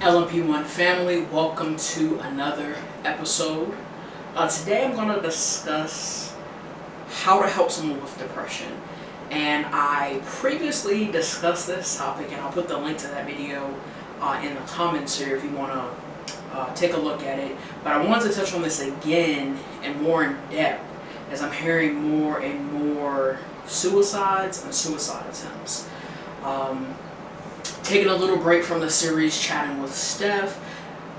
LMP1 family, welcome to another episode. Today I'm going to discuss how to help someone with depression. And I previously discussed this topic, and I'll put the link to that video in the comments here if you want to take a look at it. But I wanted to touch on this again and more in depth as I'm hearing more and more suicides and suicide attempts. Taking a little break from the series Chatting with Steph.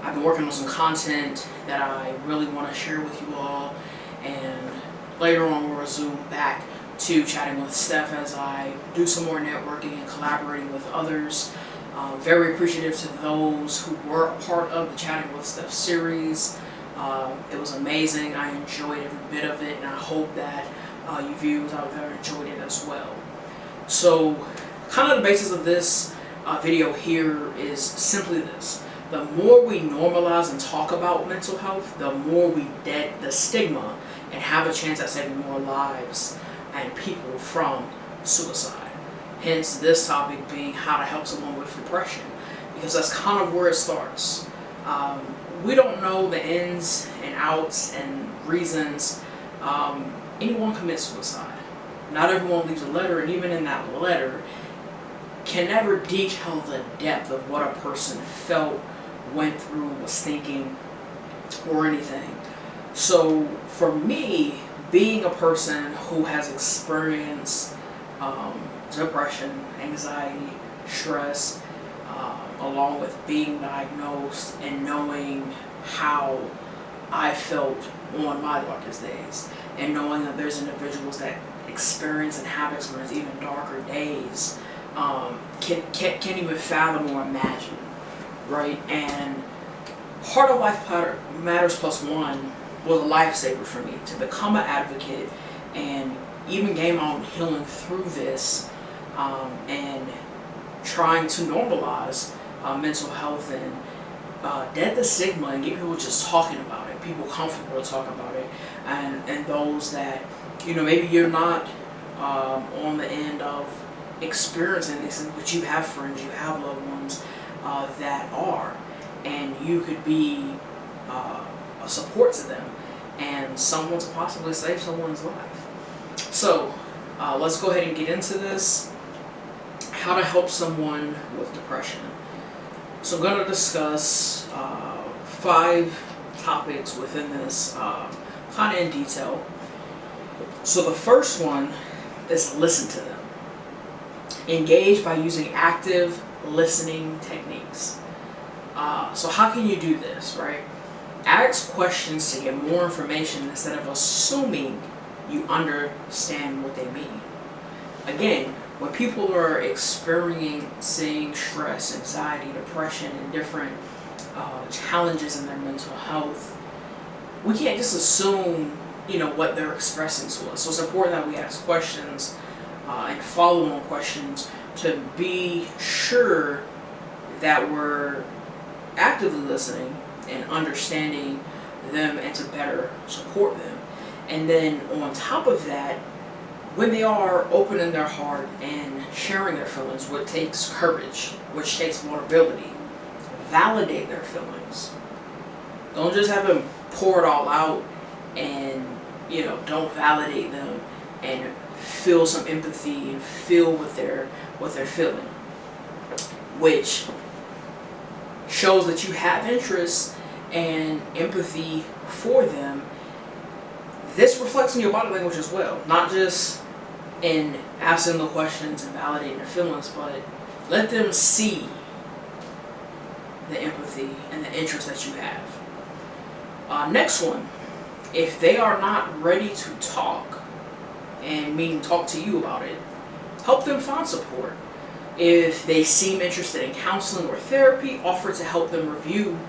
I've been working on some content that I really want to share with you all, and later on we'll resume back to Chatting with Steph as I do some more networking and collaborating with others. Very appreciative to those who were a part of the Chatting with Steph series. It was amazing. I enjoyed every bit of it, and I hope that you viewers out there enjoyed it as well. So, kind of the basis of this video here is simply this. The more we normalize and talk about mental health, the more we dead the stigma and have a chance at saving more lives and people from suicide. Hence this topic being how to help someone with depression, because that's kind of where it starts. We don't know the ins and outs and reasons anyone commits suicide. Not everyone leaves a letter, and even in that letter can never detail the depth of what a person felt, went through, was thinking, or anything. So for me, being a person who has experienced depression, anxiety, stress, along with being diagnosed and knowing how I felt on my darkest days, and knowing that there's individuals that experience and have experienced even darker days, can't even fathom or imagine, right? And part of Life Matters Plus One was a lifesaver for me to become an advocate and even gain my own healing through this, and trying to normalize mental health and dead the stigma and get people just talking about it, people comfortable to talk about it, and those that, you know, maybe you're not on the end of experiencing this, but you have friends, you have loved ones that are, and you could be a support to them and someone to possibly save someone's life. So let's go ahead and get into this. How to help someone with depression. So I'm going to discuss 5 topics within this kind of in detail. So the first one is listen to them. Engage by using active listening techniques. So how can you do this, right? Ask questions to get more information instead of assuming you understand what they mean. Again, when people are experiencing stress, anxiety, depression, and different challenges in their mental health, we can't just assume, you know, what they're expressing to us. So it's important that we ask questions and follow on questions to be sure that we're actively listening and understanding them and to better support them. And then on top of that, when they are opening their heart and sharing their feelings, which takes courage, which takes vulnerability, validate their feelings. Don't just have them pour it all out and, you know, don't validate them and feel some empathy and feel what they're feeling, which shows that you have interest and empathy for them. This reflects in your body language as well, not just in asking the questions and validating their feelings, but let them see the empathy and the interest that you have. Next one, if they are not ready to talk, and meaning talk to you about it, help them find support. If they seem interested in counseling or therapy, offer to help them review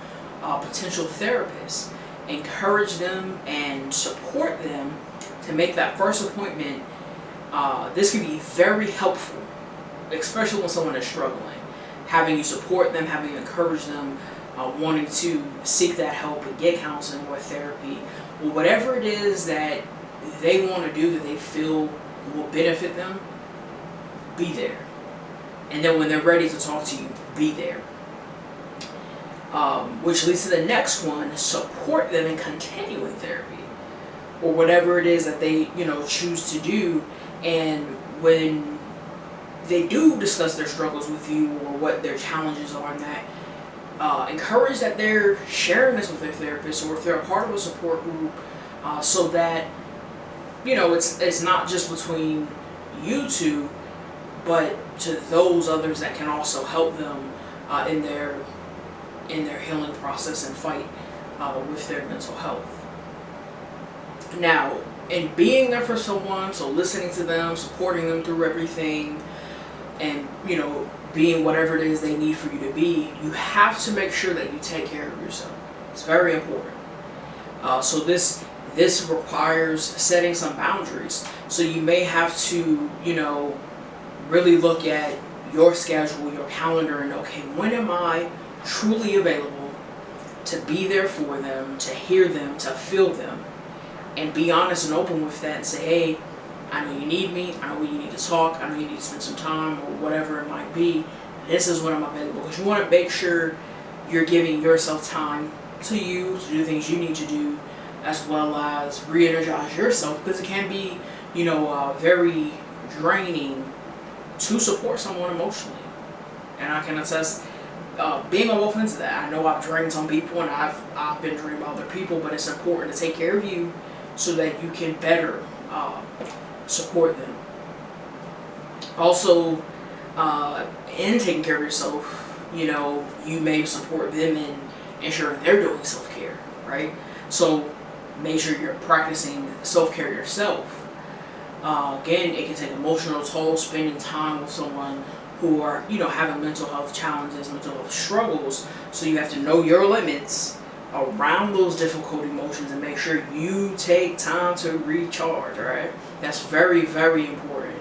potential therapists. Encourage them and support them to make that first appointment. This can be very helpful, especially when someone is struggling. Having you support them, having you encourage them, wanting to seek that help and get counseling or therapy, or whatever it is that they want to do that they feel will benefit them, be there. And then when they're ready to talk to you, be there. which leads to the next one: support them in continuing therapy, or whatever it is that they, choose to do. And when they do discuss their struggles with you or what their challenges are, and that encourage that they're sharing this with their therapist, or if they're a part of a support group, so that it's not just between you two, but to those others that can also help them in their healing process and fight with their mental health. Now, in being there for someone, so listening to them, supporting them through everything, and being whatever it is they need for you to be, you have to make sure that you take care of yourself. It's very important. So this requires setting some boundaries. So you may have to, really look at your schedule, your calendar, and okay, when am I truly available to be there for them, to hear them, to feel them, and be honest and open with that and say, hey, I know you need me, I know you need to talk, I know you need to spend some time, or whatever it might be. This is when I'm available, because you want to make sure you're giving yourself time to do things you need to do, as well as re-energize yourself, because it can be, very draining to support someone emotionally. And I can attest, being on both ends of that. I know I've drained some people, and I've been drained by other people, but it's important to take care of you so that you can better support them. Also, in taking care of yourself, you may support them in ensuring they're doing self-care, right? So make sure you're practicing self-care yourself. Again, it can take emotional toll spending time with someone who are, having mental health challenges, mental health struggles. So you have to know your limits around those difficult emotions and make sure you take time to recharge, right? That's very, very important.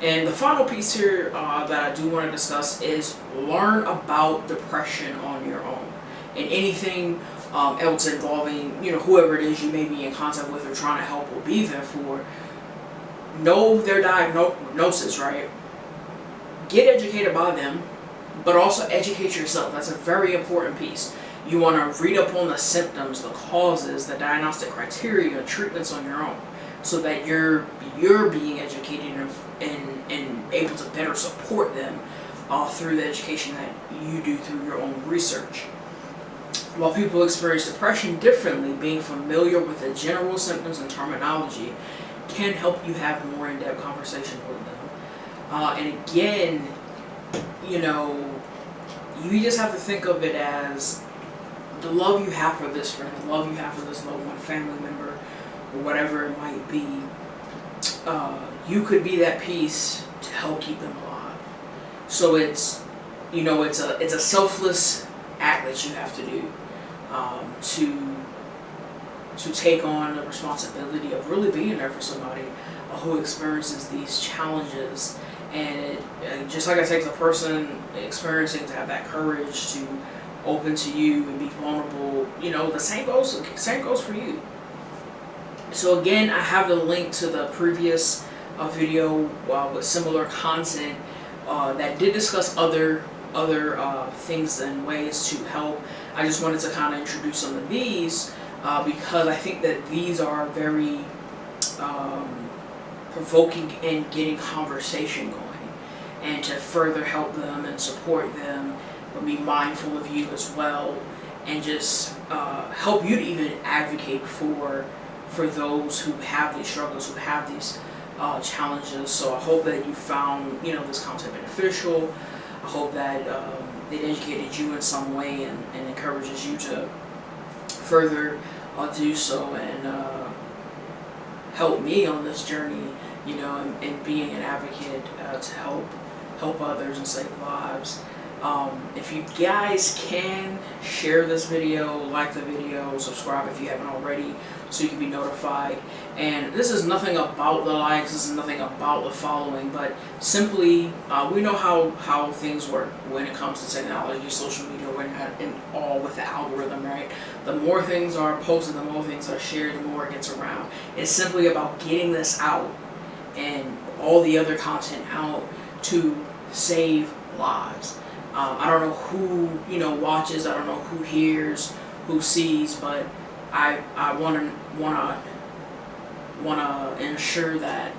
And the final piece here that I do want to discuss is learn about depression on your own. And anything else involving, whoever it is you may be in contact with or trying to help or be there for, know their diagnosis, right? Get educated by them, but also educate yourself. That's a very important piece. You want to read up on the symptoms, the causes, the diagnostic criteria, treatments on your own, so that you're being educated and able to better support them through the education that you do through your own research. While people experience depression differently, being familiar with the general symptoms and terminology can help you have more in-depth conversations with them. And again, you just have to think of it as the love you have for this friend, the love you have for this loved one, family member, or whatever it might be. You could be that piece to help keep them alive. So it's a selfless act that you have to do to take on the responsibility of really being there for somebody who experiences these challenges. And just like it takes a person experiencing to have that courage to open to you and be vulnerable, the same goes for you. So again, I have the link to the previous video with similar content that did discuss other things and ways to help. I just wanted to kind of introduce some of these because I think that these are very provoking in getting conversation going, and to further help them and support them, but be mindful of you as well, and just help you to even advocate for those who have these struggles, who have these challenges. So I hope that you found this content beneficial. I hope that it educated you in some way and encourages you to further do so and help me on this journey, and being an advocate to help others and save lives. If you guys can share this video, like the video, subscribe if you haven't already, so you can be notified. And this is nothing about the likes, this is nothing about the following, but simply we know how things work when it comes to technology, social media, and all with the algorithm, right? The more things are posted, the more things are shared, the more it gets around. It's simply about getting this out and all the other content out to save lives. I don't know who, watches, I don't know who hears, who sees, but I wanna ensure that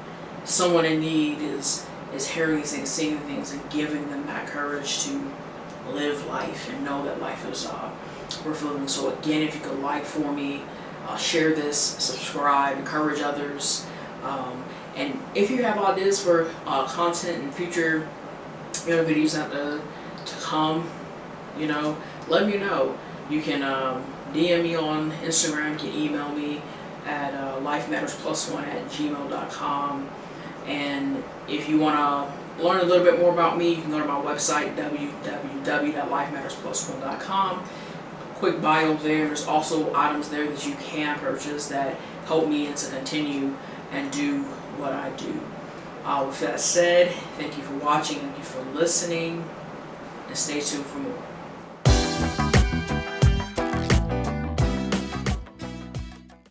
someone in need is hearing these things, seeing things, and giving them that courage to live life and know that life is fulfilling. So again, if you could like for me, share this, subscribe, encourage others, and if you have ideas for content and future videos to come, let me know. You can DM me on Instagram, you can email me at lifemattersplus1@gmail.com. And if you want to learn a little bit more about me, you can go to my website, www.lifemattersplus1.com. Quick bio there. There's also items there that you can purchase that help me and to continue and do what I do. With that said, thank you for watching, thank you for listening, and stay tuned for more.